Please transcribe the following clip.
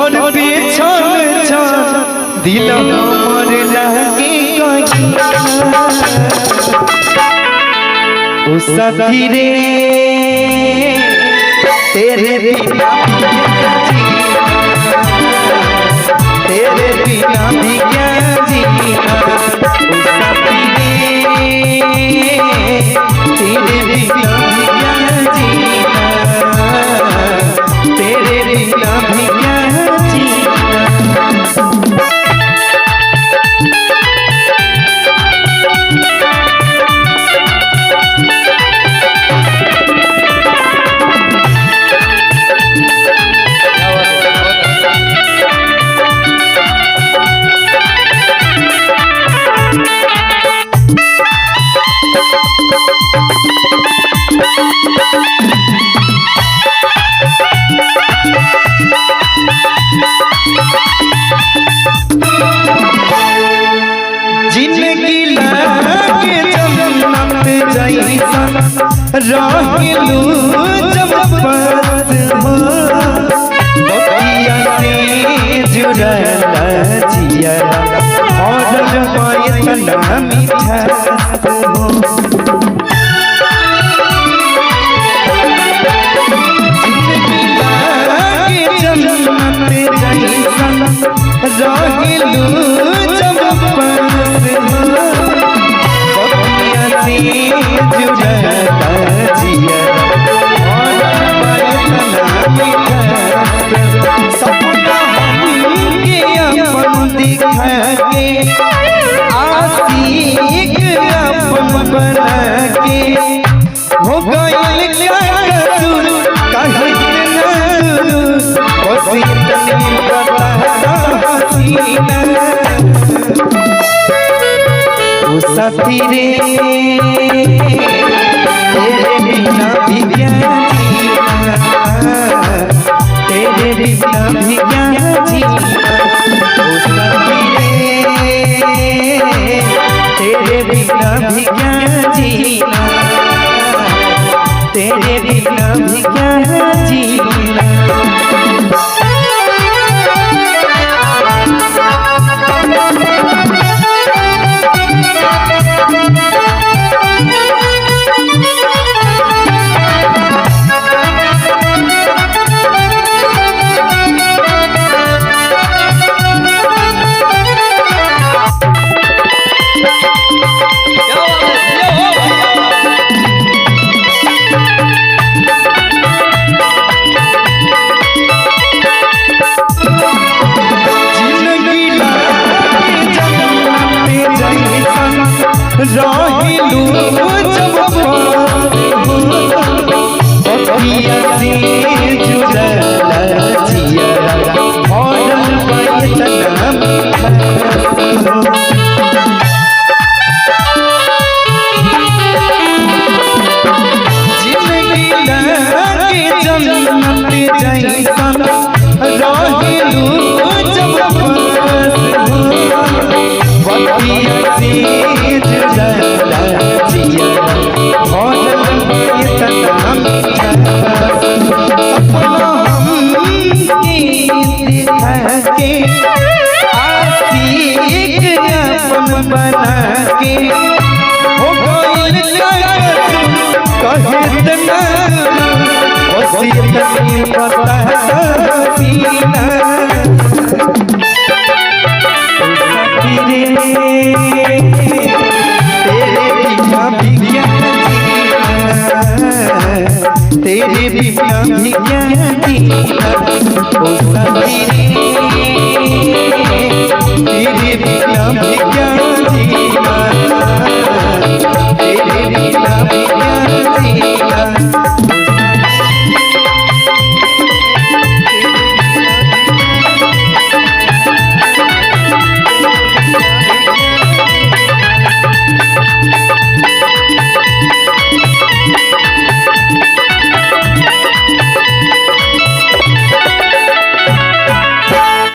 तोर पेछन दिल हमर लागे ओ साथी रे तेरे बिना तेरे बिना भी क्या जीना ओ साथी रे तेरे बिना भी क्या जीना तेरे बिना भी क्या जीना। जिंदगी लागे जन्नत जैसा रहलू जब पास हो बतिया से जुड़ल जिया और इतना मीठा हो जिंदगी लागे जन्नत जैसा रहलू जब पास हो बतिया से जुड़ल जिया और इतना मीठा सपना हमके अपन दिखा के आशिक अपन बना के हो गइल क्या कसूर कहीं ना वसीयत बता हसीना ओ साथी रे तेरे बिना भी क्या जीना तेरे बिना भी क्या जीना ओ साथी रे तेरे बिना भी क्या जीना तेरे बिना भी क्या जीना। रहलू जब पास हो बतिया से जुड़ल जिया और इतना मीठा हो जिंदगी लागे जन्नत जैसा रहलू जब पास हो बतिया से बना के हो गइल कहितना वसीयत बता हसीना तेरे बिना भी क्या जीना तेरे बिना भी क्या जीना ओ साथी रे